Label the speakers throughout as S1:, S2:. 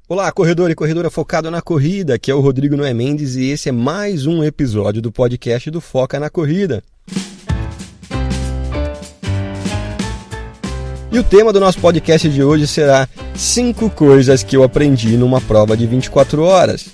S1: Olá, corredor e corredora focado na corrida, aqui é o Rodrigo Noé Mendes e esse é mais um episódio do podcast do Foca na Corrida. E o tema do nosso podcast de hoje será 5 coisas que eu aprendi numa prova de 24 horas.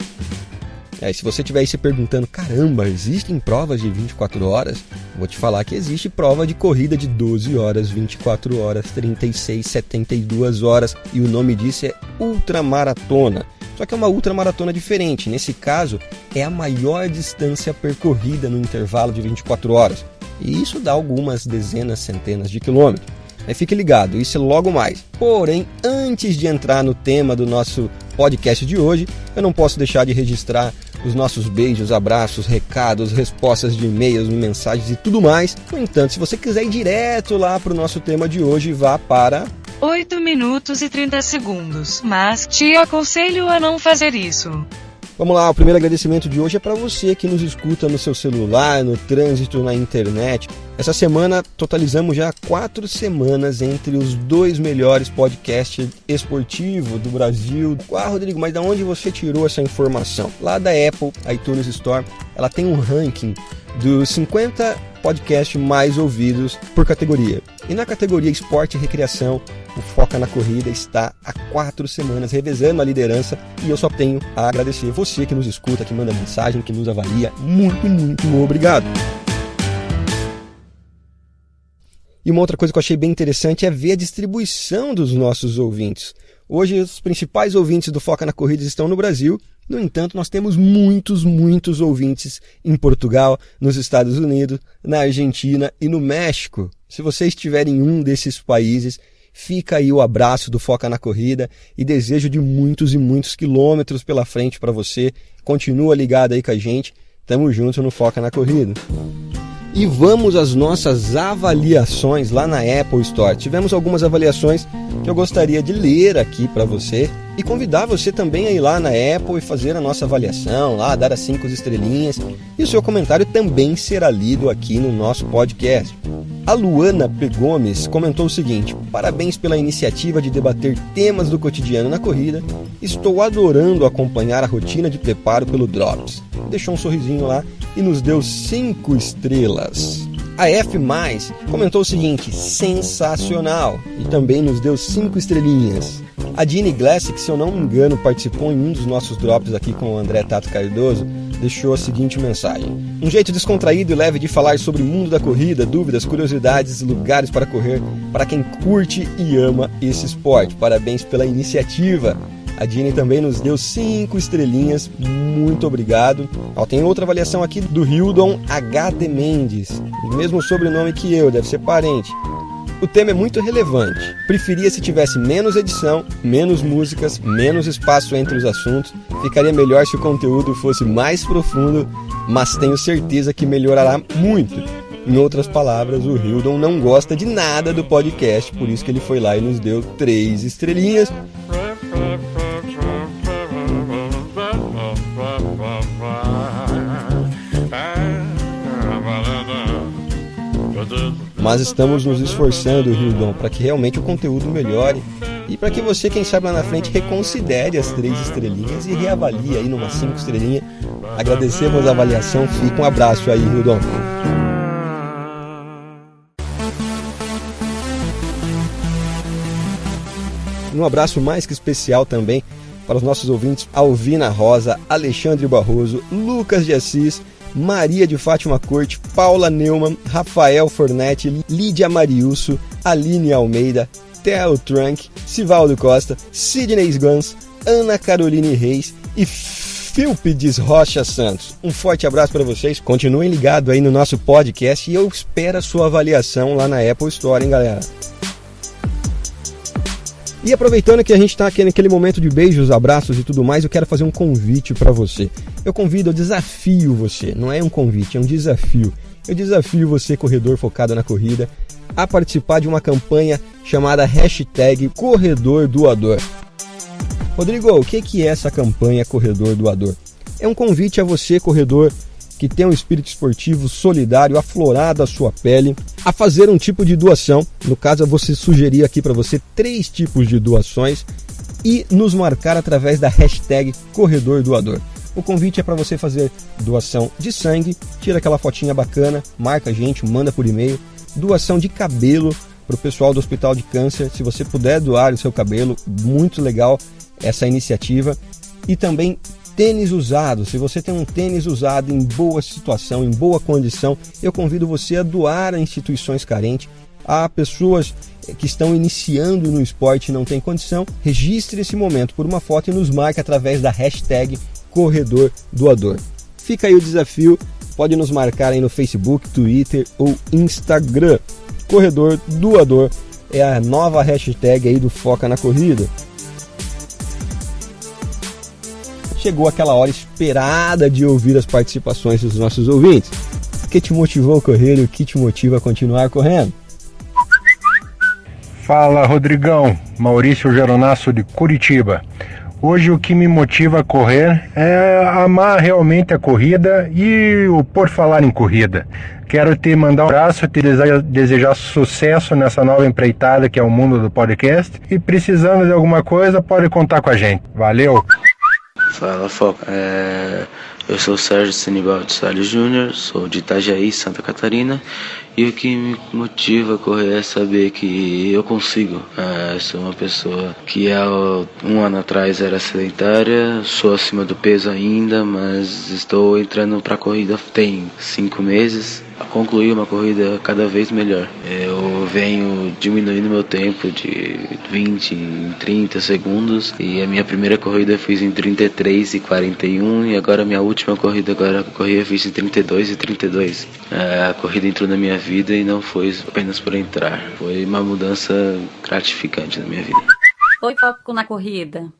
S1: Se você estiver aí se perguntando, caramba, existem provas de 24 horas? Vou te falar que existe prova de corrida de 12 horas, 24 horas, 36, 72 horas e o nome disso é ultramaratona. Só que é uma ultramaratona diferente, nesse caso é a maior distância percorrida no intervalo de 24 horas. E isso dá algumas dezenas, centenas de quilômetros. Fique ligado, isso é logo mais. Porém, antes de entrar no tema do nosso podcast de hoje, eu não posso deixar de registrar os nossos beijos, abraços, recados, respostas de e-mails, mensagens e tudo mais. No entanto, se você quiser ir direto lá para o nosso tema de hoje, vá para
S2: 8 minutos e 30 segundos, mas te aconselho a não fazer isso.
S1: Vamos lá, o primeiro agradecimento de hoje é para você que nos escuta no seu celular, no trânsito, na internet. Essa semana totalizamos já 4 semanas entre os 2 melhores podcasts esportivos do Brasil. Rodrigo, mas de onde você tirou essa informação? Lá da Apple iTunes Store, ela tem um ranking dos 50 podcasts mais ouvidos por categoria. E na categoria Esporte e Recreação, o Foca na Corrida está há 4 semanas revezando a liderança e eu só tenho a agradecer você que nos escuta, que manda mensagem, que nos avalia. Muito obrigado! E uma outra coisa que eu achei bem interessante é ver a distribuição dos nossos ouvintes. Hoje os principais ouvintes do Foca na Corrida estão no Brasil. No entanto, nós temos muitos ouvintes em Portugal, nos Estados Unidos, na Argentina e no México. Se você estiver em um desses países, fica aí o abraço do Foca na Corrida e desejo de muitos e muitos quilômetros pela frente para você. Continua ligado aí com a gente. Tamo junto no Foca na Corrida. E vamos às nossas avaliações lá na Apple Store. Tivemos algumas avaliações que eu gostaria de ler aqui para você e convidar você também a ir lá na Apple e fazer a nossa avaliação, lá dar as 5 estrelinhas. E o seu comentário também será lido aqui no nosso podcast. A Luana P. Gomes comentou o seguinte: parabéns pela iniciativa de debater temas do cotidiano na corrida. Estou adorando acompanhar a rotina de preparo pelo Drops. Deixou um sorrisinho lá e nos deu 5 estrelas. A F+, comentou o seguinte: sensacional, e também nos deu 5 estrelinhas. A Dini Glass, que se eu não me engano participou em um dos nossos drops aqui com o André Tato Cardoso, deixou a seguinte mensagem: um jeito descontraído e leve de falar sobre o mundo da corrida, dúvidas, curiosidades, lugares para correr, para quem curte e ama esse esporte. Parabéns pela iniciativa. A Dini também nos deu 5 estrelinhas, muito obrigado. Tem outra avaliação aqui do Hildon HD Mendes, o mesmo sobrenome que eu, deve ser parente. O tema é muito relevante. Preferia se tivesse menos edição, menos músicas, menos espaço entre os assuntos. Ficaria melhor se o conteúdo fosse mais profundo, mas tenho certeza que melhorará muito. Em outras palavras, o Hildon não gosta de nada do podcast, por isso que ele foi lá e nos deu 3 estrelinhas. Mas estamos nos esforçando, Hildon, para que realmente o conteúdo melhore e para que você, quem sabe lá na frente, reconsidere as 3 estrelinhas e reavalie aí numa 5 estrelinhas. Agradecemos a avaliação, fica um abraço aí, Hildon. Um abraço mais que especial também para os nossos ouvintes Alvina Rosa, Alexandre Barroso, Lucas de Assis, Maria de Fátima Corte, Paula Neumann, Rafael Fornetti, Lídia Mariusso, Aline Almeida, Theo Trunk, Sivaldo Costa, Sidney Gans, Ana Caroline Reis e Filpides Rocha Santos. Um forte abraço para vocês, continuem ligados aí no nosso podcast e eu espero a sua avaliação lá na Apple Store, hein, galera? E aproveitando que a gente está aqui naquele momento de beijos, abraços e tudo mais, eu quero fazer um convite para você. Eu desafio você, não é um convite, é um desafio. Eu desafio você, corredor focado na corrida, a participar de uma campanha chamada #Corredor Doador. Rodrigo, o que é essa campanha Corredor Doador? É um convite a você, corredor, que tem um espírito esportivo solidário aflorado à sua pele, a fazer um tipo de doação. No caso, eu vou sugerir aqui para você 3 tipos de doações e nos marcar através da hashtag Corredor Doador. O convite é para você fazer doação de sangue, tira aquela fotinha bacana, marca a gente, manda por e-mail. Doação de cabelo para o pessoal do Hospital de Câncer, se você puder doar o seu cabelo, muito legal essa iniciativa. E também tênis usado, se você tem um tênis usado em boa situação, em boa condição, eu convido você a doar a instituições carentes, a pessoas que estão iniciando no esporte e não têm condição. Registre esse momento por uma foto e nos marque através da hashtag Corredor Doador. Fica aí o desafio, pode nos marcar aí no Facebook, Twitter ou Instagram. Corredor Doador é a nova hashtag aí do Foca na Corrida. Chegou aquela hora esperada de ouvir as participações dos nossos ouvintes. O que te motivou a correr e o que te motiva a continuar correndo?
S3: Fala, Rodrigão, Maurício Geronasso de Curitiba. Hoje o que me motiva a correr é amar realmente a corrida e o por falar em corrida. Quero te mandar um abraço, te desejar sucesso nessa nova empreitada que é o mundo do podcast. E precisando de alguma coisa, pode contar com a gente. Valeu!
S4: Fala, Foca. Eu sou o Sérgio Senibal de Salles Júnior, sou de Itajaí, Santa Catarina. E o que me motiva a correr é saber que eu consigo. Sou uma pessoa que há um ano atrás era sedentária, sou acima do peso ainda, mas estou entrando para a corrida tem 5 meses. A concluir uma corrida cada vez melhor. Eu venho diminuindo meu tempo de 20 em 30 segundos e a minha primeira corrida eu fiz em 33 e 41 e agora a minha última corrida eu fiz em 32 e 32. A corrida entrou na minha vida e não foi apenas por entrar, foi uma mudança gratificante na minha vida.
S5: Oi, Foco na Corrida.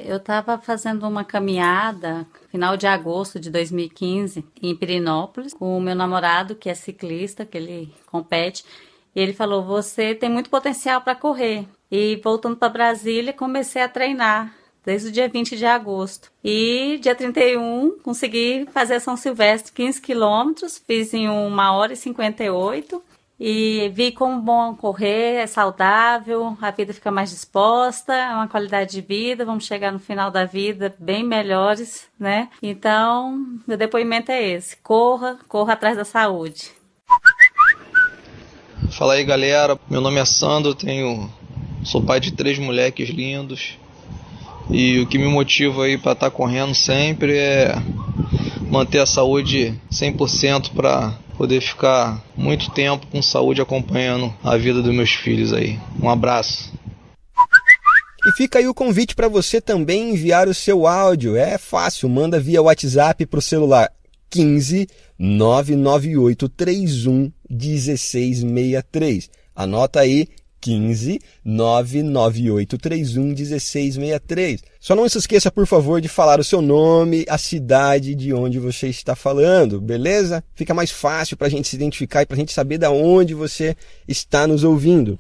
S5: Eu estava fazendo uma caminhada final de agosto de 2015 em Pirenópolis com o meu namorado, que é ciclista, que ele compete, e ele falou: você tem muito potencial para correr. E voltando para Brasília, comecei a treinar desde o dia 20 de agosto. E dia 31 consegui fazer São Silvestre 15 quilômetros, fiz em 1h58. E vi como bom correr, é saudável, a vida fica mais disposta, é uma qualidade de vida, vamos chegar no final da vida bem melhores, né? Então, meu depoimento é esse: corra atrás da saúde.
S6: Fala aí, galera, meu nome é Sandro, sou pai de 3 moleques lindos. E o que me motiva aí para estar correndo sempre é manter a saúde 100% para poder ficar muito tempo com saúde acompanhando a vida dos meus filhos aí. Um abraço.
S1: E fica aí o convite para você também enviar o seu áudio. É fácil, manda via WhatsApp para o celular 15 99831 1663. Anota aí, 15 99831 1663. Só não se esqueça, por favor, de falar o seu nome, a cidade de onde você está falando, beleza? Fica mais fácil para a gente se identificar e para a gente saber de onde você está nos ouvindo.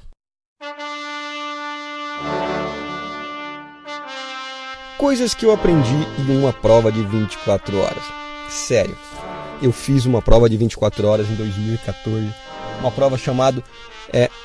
S1: Coisas que eu aprendi em uma prova de 24 horas. Sério, eu fiz uma prova de 24 horas em 2014, uma prova chamada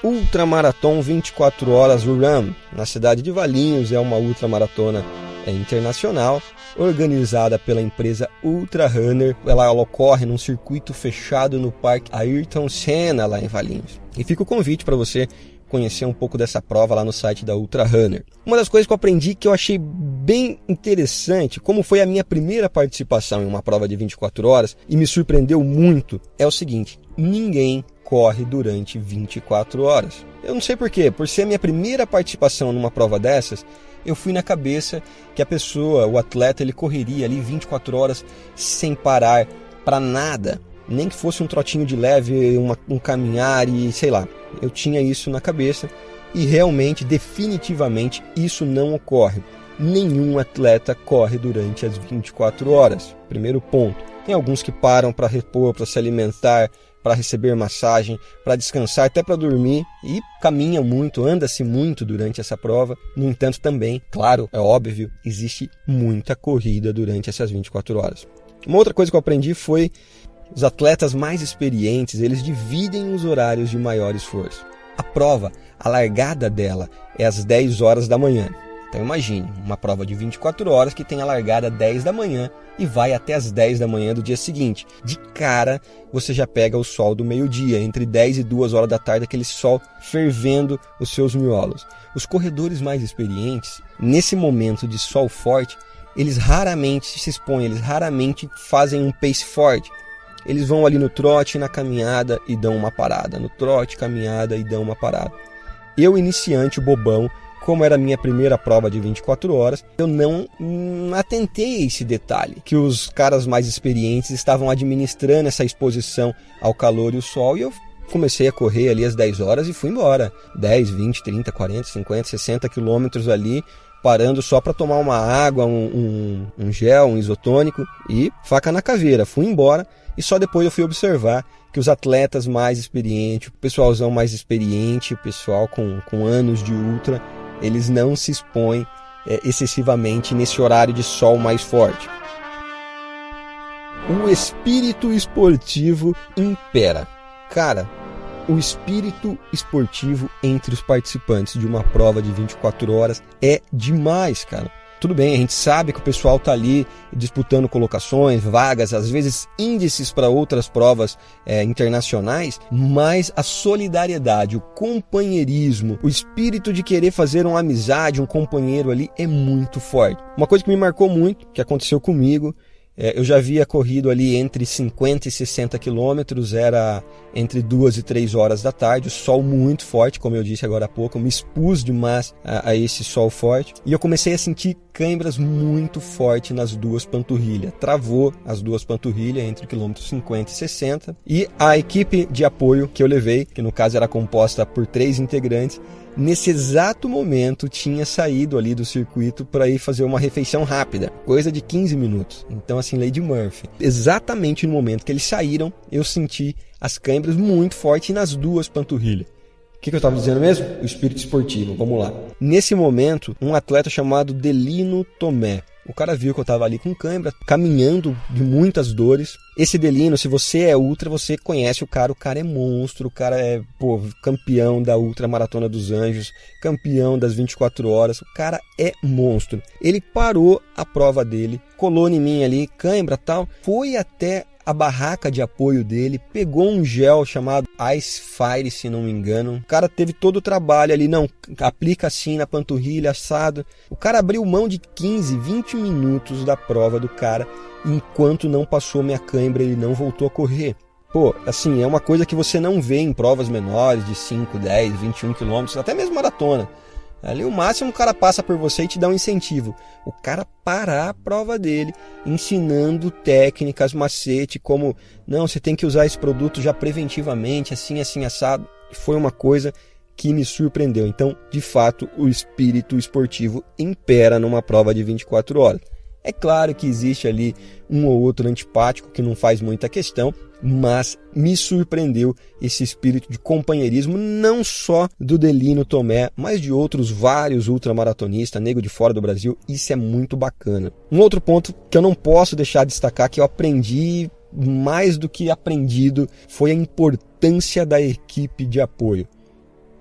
S1: Ultramarathon 24 Horas Run, na cidade de Valinhos. É uma ultramaratona internacional, organizada pela empresa Ultra Runner. Ela ocorre num circuito fechado no Parque Ayrton Senna, lá em Valinhos. E fica o convite para você conhecer um pouco dessa prova lá no site da Ultra Runner. Uma das coisas que eu aprendi, que eu achei bem interessante, como foi a minha primeira participação em uma prova de 24 horas, e me surpreendeu muito, é o seguinte: ninguém corre durante 24 horas. Eu não sei porquê, por ser a minha primeira participação numa prova dessas, eu fui na cabeça que a pessoa, o atleta, ele correria ali 24 horas sem parar para nada, nem que fosse um trotinho de leve, um caminhar e sei lá. Eu tinha isso na cabeça e realmente, definitivamente, isso não ocorre. Nenhum atleta corre durante as 24 horas. Primeiro ponto. Tem alguns que param para repor, para se alimentar, para receber massagem, para descansar, até para dormir, e caminha muito, anda-se muito durante essa prova. No entanto, também, claro, é óbvio, existe muita corrida durante essas 24 horas. Uma outra coisa que eu aprendi foi: os atletas mais experientes, eles dividem os horários de maior esforço. A prova, a largada dela, é às 10 horas da manhã. Então imagine, uma prova de 24 horas que tem a largada 10 da manhã e vai até as 10 da manhã do dia seguinte. De cara, você já pega o sol do meio-dia, entre 10 e 2 horas da tarde, aquele sol fervendo os seus miolos. Os corredores mais experientes, nesse momento de sol forte, eles raramente se expõem, eles raramente fazem um pace forte. Eles vão ali no trote, na caminhada e dão uma parada. No trote, caminhada e dão uma parada. Eu, iniciante, o bobão, como era a minha primeira prova de 24 horas, eu não atentei a esse detalhe, que os caras mais experientes estavam administrando essa exposição ao calor e o sol, e eu comecei a correr ali às 10 horas e fui embora. 10, 20, 30, 40, 50, 60 quilômetros ali, parando só para tomar uma água, um gel, um isotônico e faca na caveira. Fui embora e só depois eu fui observar que os atletas mais experientes, o pessoalzão mais experiente, o pessoal com anos de ultra, eles não se expõem excessivamente nesse horário de sol mais forte. O espírito esportivo impera. Cara, o espírito esportivo entre os participantes de uma prova de 24 horas é demais, cara. Tudo bem, a gente sabe que o pessoal está ali disputando colocações, vagas, às vezes índices para outras provas internacionais, mas a solidariedade, o companheirismo, o espírito de querer fazer uma amizade, um companheiro ali é muito forte. Uma coisa que me marcou muito, que aconteceu comigo, eu já havia corrido ali entre 50 e 60 quilômetros, era entre 2 e 3 horas da tarde, o sol muito forte, como eu disse agora há pouco, eu me expus demais a esse sol forte, e eu comecei a sentir câimbras muito fortes nas duas panturrilhas, travou as duas panturrilhas entre quilômetros 50 e 60, e a equipe de apoio que eu levei, que no caso era composta por 3 integrantes, nesse exato momento tinha saído ali do circuito para ir fazer uma refeição rápida, coisa de 15 minutos. Então assim, Lady Murphy. Exatamente no momento que eles saíram, eu senti as câimbras muito fortes nas duas panturrilhas. O que eu estava dizendo mesmo? O espírito esportivo, vamos lá. Nesse momento, um atleta chamado Delino Tomé, o cara viu que eu estava ali com cãibra, caminhando de muitas dores. Esse Delino, se você é ultra, você conhece o cara é monstro, o cara é campeão da Ultra Maratona dos Anjos, campeão das 24 horas, o cara é monstro. Ele parou a prova dele, colou em mim ali, cãibra e tal, foi até a barraca de apoio dele, pegou um gel chamado Ice Fire, se não me engano. O cara teve todo o trabalho ali, não, aplica assim na panturrilha, assado. O cara abriu mão de 15, 20 minutos da prova do cara, enquanto não passou minha cãibra, ele não voltou a correr. Pô, assim, é uma coisa que você não vê em provas menores de 5, 10, 21 quilômetros, até mesmo maratona. Ali o máximo o cara passa por você e te dá um incentivo. O cara parar a prova dele, ensinando técnicas, macete, como, não, você tem que usar esse produto já preventivamente, assim, assim, assado. Foi uma coisa que me surpreendeu. Então, de fato, o espírito esportivo impera numa prova de 24 horas. É claro que existe ali um ou outro antipático que não faz muita questão, mas me surpreendeu esse espírito de companheirismo, não só do Delino Tomé, mas de outros vários ultramaratonistas, nego de fora do Brasil. Isso é muito bacana. Um outro ponto que eu não posso deixar de destacar, que eu aprendi mais do que aprendido, foi a importância da equipe de apoio.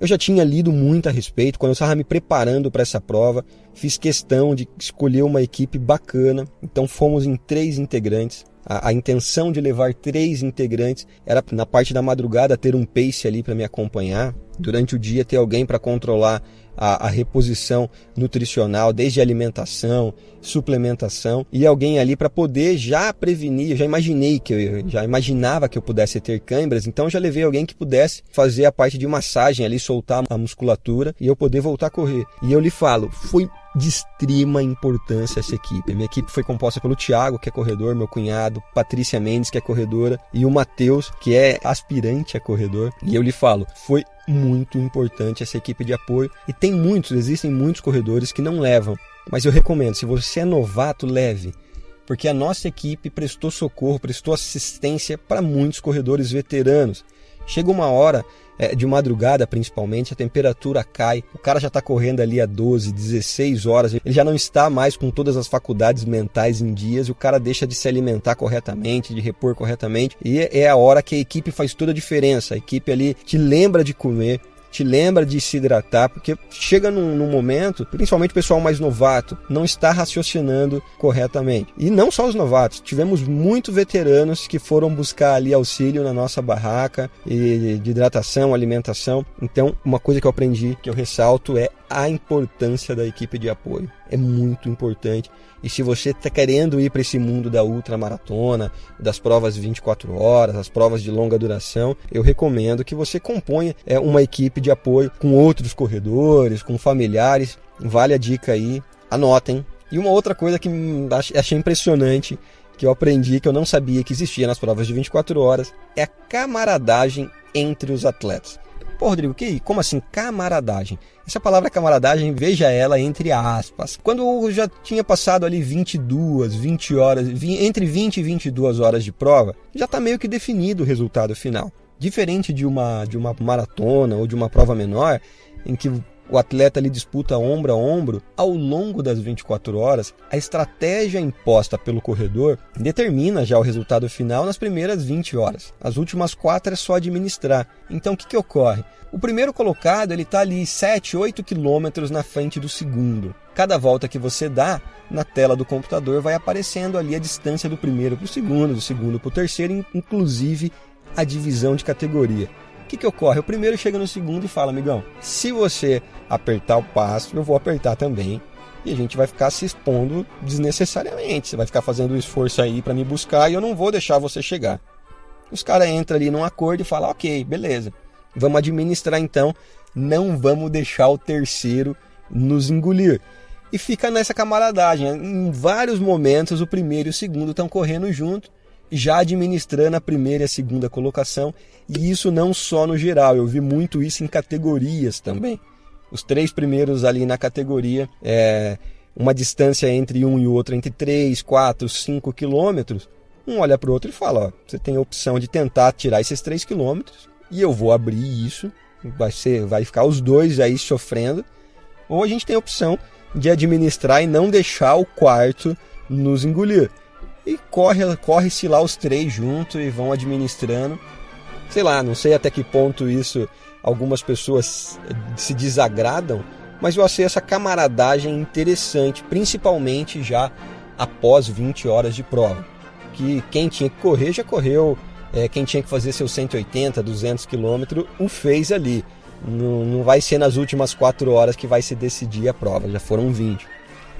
S1: Eu já tinha lido muito a respeito, quando eu estava me preparando para essa prova, fiz questão de escolher uma equipe bacana, então fomos em 3 integrantes. A intenção de levar 3 integrantes era, na parte da madrugada, ter um pace ali para me acompanhar, durante o dia ter alguém para controlar a reposição nutricional, desde alimentação, suplementação, e alguém ali para poder já prevenir. Eu já imaginava que eu pudesse ter câimbras, então eu já levei alguém que pudesse fazer a parte de massagem ali, soltar a musculatura e eu poder voltar a correr. E eu lhe falo, foi de extrema importância essa equipe. A minha equipe foi composta pelo Thiago, que é corredor, meu cunhado, Patrícia Mendes, que é corredora, e o Matheus, que é aspirante a corredor. E eu lhe falo, foi muito importante essa equipe de apoio. E existem muitos corredores que não levam. Mas eu recomendo, se você é novato, leve. Porque a nossa equipe prestou socorro, prestou assistência para muitos corredores veteranos. Chega uma hora, de madrugada principalmente, a temperatura cai, o cara já está correndo ali há 12, 16 horas, ele já não está mais com todas as faculdades mentais em dias, e o cara deixa de se alimentar corretamente, de repor corretamente, e é a hora que a equipe faz toda a diferença. A equipe ali te lembra de comer, te lembra de se hidratar, porque chega num momento, principalmente o pessoal mais novato, não está raciocinando corretamente. E não só os novatos, tivemos muitos veteranos que foram buscar ali auxílio na nossa barraca de hidratação, alimentação. Então, uma coisa que eu aprendi, que eu ressalto, é a importância da equipe de apoio. É muito importante. E se você está querendo ir para esse mundo da ultramaratona, das provas 24 horas, as provas de longa duração, eu recomendo que você componha uma equipe de apoio com outros corredores, com familiares. Vale a dica aí, anotem. E uma outra coisa que achei impressionante, que eu aprendi, que eu não sabia que existia nas provas de 24 horas, é a camaradagem entre os atletas. Pô, Rodrigo, como assim camaradagem? Essa palavra camaradagem, veja ela entre aspas. Quando eu já tinha passado ali 20 horas, entre 20 e 22 horas de prova, já está meio que definido o resultado final. Diferente de uma maratona ou de uma prova menor, em que o atleta ali disputa ombro a ombro, ao longo das 24 horas, a estratégia imposta pelo corredor determina já o resultado final nas primeiras 20 horas. As últimas 4 é só administrar. Então o que ocorre? O primeiro colocado está ali 7, 8 quilômetros na frente do segundo. Cada volta que você dá, na tela do computador vai aparecendo ali a distância do primeiro para o segundo, do segundo para o terceiro, inclusive a divisão de categoria. O que ocorre? O primeiro chega no segundo e fala: amigão, se você apertar o passo, eu vou apertar também. E a gente vai ficar se expondo desnecessariamente. Você vai ficar fazendo um esforço aí para me buscar e eu não vou deixar você chegar. Os caras entram ali num acordo e falam: ok, beleza, vamos administrar então, não vamos deixar o terceiro nos engolir. E fica nessa camaradagem. Em vários momentos o primeiro e o segundo estão correndo junto, já administrando a primeira e a segunda colocação, e isso não só no geral, eu vi muito isso em categorias também. Os 3 primeiros ali na categoria, uma distância entre um e o outro entre 3, 4, 5 quilômetros, um olha para o outro e fala: ó, você tem a opção de tentar tirar esses 3 quilômetros, e eu vou abrir isso, vai ficar os dois aí sofrendo, ou a gente tem a opção de administrar e não deixar o quarto nos engolir. E corre-se lá os 3 juntos e vão administrando. Sei lá, não sei até que ponto isso algumas pessoas se desagradam, mas eu achei essa camaradagem interessante, principalmente já após 20 horas de prova. Que quem tinha que correr já correu, quem tinha que fazer seus 180, 200 quilômetros, o fez ali. Não vai ser nas últimas 4 horas que vai se decidir a prova, já foram 20.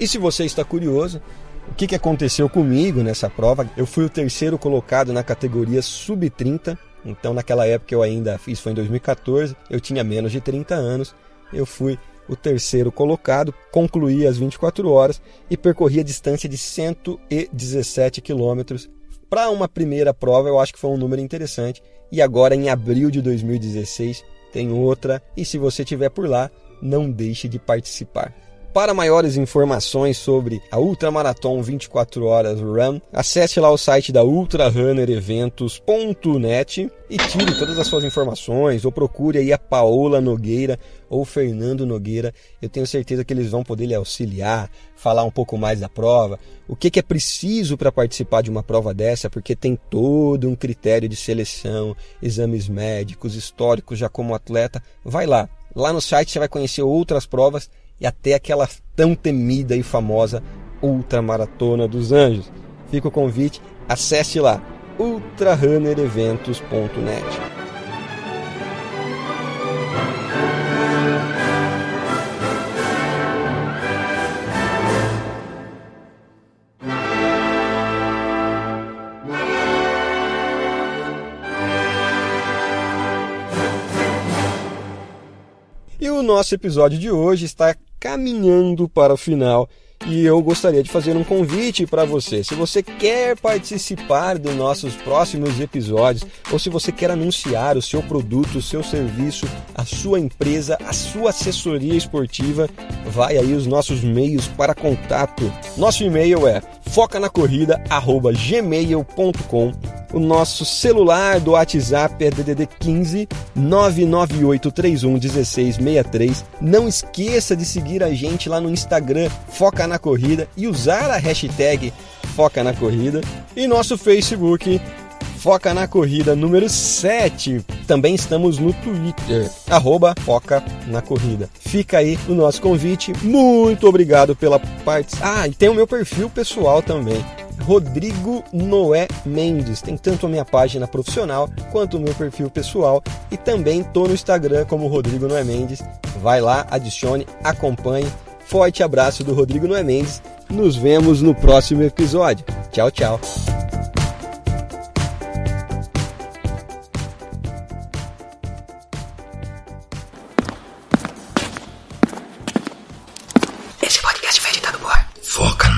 S1: E se você está curioso, o que aconteceu comigo nessa prova? Eu fui o terceiro colocado na categoria sub-30, então naquela época eu ainda fiz, foi em 2014, eu tinha menos de 30 anos, eu fui o terceiro colocado, concluí as 24 horas e percorri a distância de 117 quilômetros. Para uma primeira prova eu acho que foi um número interessante, e agora em abril de 2016 tem outra, e se você estiver por lá, não deixe de participar. Para maiores informações sobre a Ultramarathon 24 Horas Run, acesse lá o site da ultrarunnereventos.net e tire todas as suas informações, ou procure aí a Paola Nogueira ou Fernando Nogueira. Eu tenho certeza que eles vão poder lhe auxiliar, falar um pouco mais da prova, o que é preciso para participar de uma prova dessa, porque tem todo um critério de seleção, exames médicos, históricos já como atleta. Vai lá no site você vai conhecer outras provas e até aquela tão temida e famosa Ultramaratona dos Anjos. Fica o convite, acesse lá, ultrarunnereventos.net. E o nosso episódio de hoje está caminhando para o final e eu gostaria de fazer um convite para você. Se você quer participar dos nossos próximos episódios, ou se você quer anunciar o seu produto, o seu serviço, a sua empresa, a sua assessoria esportiva, vai aí os nossos meios para contato. Nosso e-mail é focanacorrida@gmail.com. O nosso celular do WhatsApp é DDD 15 998311663. Não esqueça de seguir a gente lá no Instagram, Foca na Corrida, e usar a hashtag Foca na Corrida. E nosso Facebook, Foca na Corrida número 7. também estamos no Twitter, @Foca na Corrida. Fica aí o nosso convite. Muito obrigado pela participação. E tem o meu perfil pessoal também, Rodrigo Noé Mendes. Tem tanto a minha página profissional quanto o meu perfil pessoal. E também estou no Instagram como Rodrigo Noé Mendes. Vai lá, adicione, acompanhe. Forte abraço do Rodrigo Noé Mendes. Nos vemos no próximo episódio. Tchau, tchau.
S7: Esse podcast foi editado por Foca